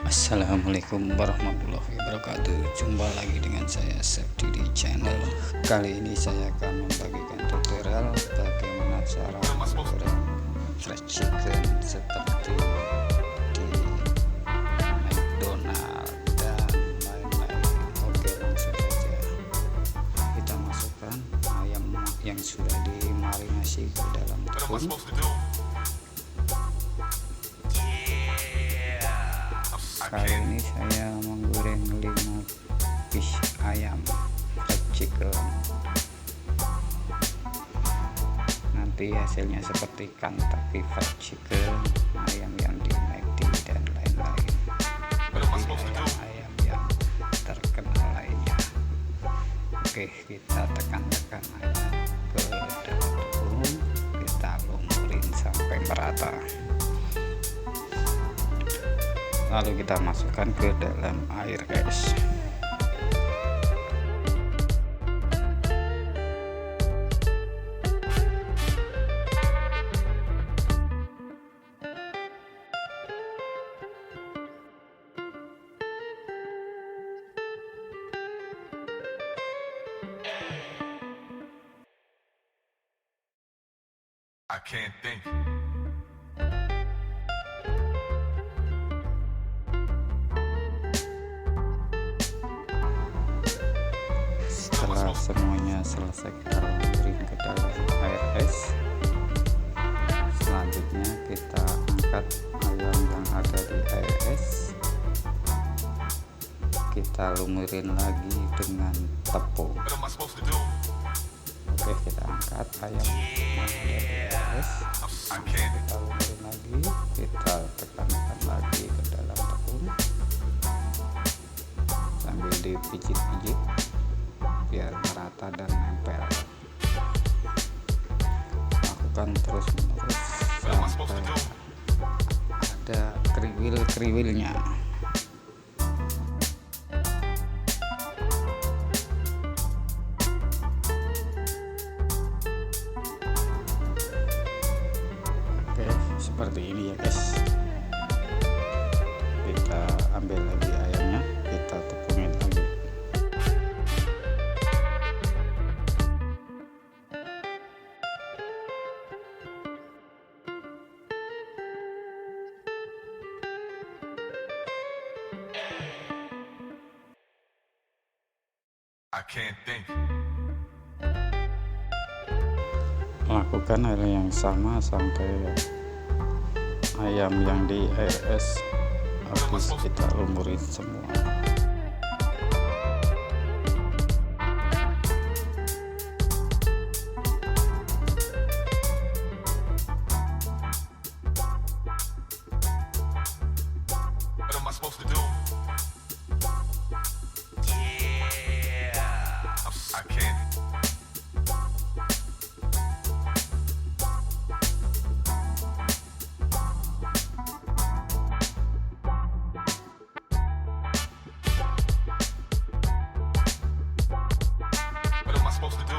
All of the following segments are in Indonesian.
Assalamualaikum warahmatullahi wabarakatuh. Jumpa lagi dengan saya Septi di channel. Kali ini saya akan membagikan tutorial bagaimana cara menggoreng fried chicken seperti di McDonald dan lain-lain. Oke, langsung saja kita masukkan ayam yang sudah dimarinasi ke dalam tepung. Kali ini saya menggoreng 5 piece ayam fried chicken. Nanti hasilnya seperti Kentucky fried chicken, ayam yang di McD dan lain-lain. Ayam yang terkenal lainnya. Oke, kita tekan-tekan ayam ke dalam tepung, kita lumurin sampai merata. Lalu kita masukkan ke dalam air es. I can't think. Setelah semuanya selesai, kita lumuri ke dalam air es. Selanjutnya kita angkat ayam yang ada di air es, kita lumurin lagi dengan tepung. Oke, kita angkat ayam yang ada di air es, kita lumurin lagi, kita tekan-tekan lagi ke dalam tepung sambil dipijit-pijit biar merata dan nempel. Lakukan terus menerus sampai ada kriwil-kriwilnya. Oke, seperti ini ya guys. Kita ambil lagi ayamnya, kita tepungin lagi. I can't think. Lakukan hal yang sama sampai ayam yang di air es habis kita lumurin semua. What am I supposed to do? I can't. What am I supposed to do?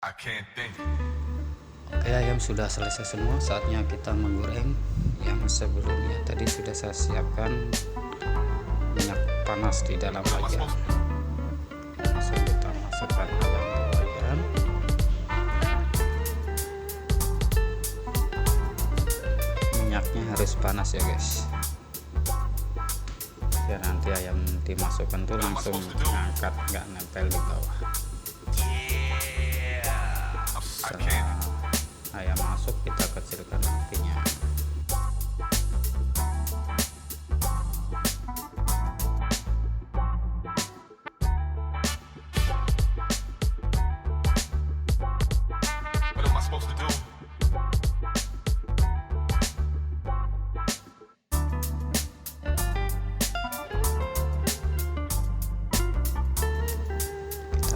I can't think. Oke, ayam sudah selesai semua, saatnya kita menggoreng. Yang sebelumnya tadi sudah saya siapkan minyak panas di dalam wajan. Langsung kita masukkan ayam ke wajan. Minyaknya harus panas ya guys, biar nanti ayam dimasukkan tuh langsung ngangkat, nggak nempel di bawah. Setelah ayam masuk, kita kecilkan apinya.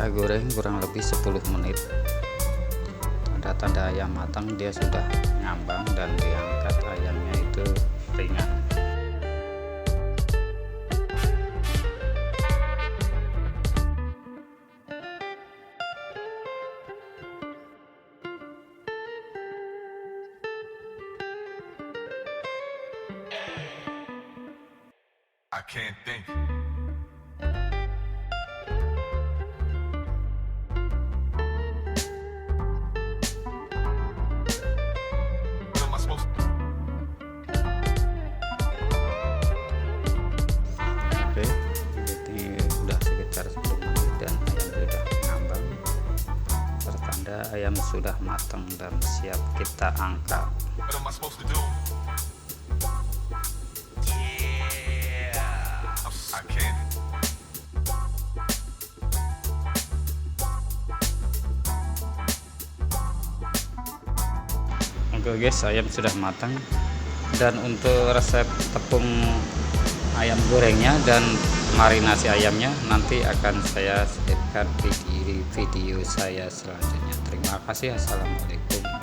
kita goreng kurang lebih 10 menit. Tanda-tanda ayam matang dia sudah ngambang dan diangkat, ayamnya itu ringan. I can't think. What am I supposed to Oke, ini udah sekitar 10 menit dan ayam sudah ngambang, pertanda ayam sudah matang dan siap kita angkat. What am I supposed to do? I can't. Oke guys, ayam sudah matang. Dan untuk resep tepung ayam gorengnya dan marinasi ayamnya nanti akan saya selipkan di video saya selanjutnya. Terima kasih. Assalamualaikum.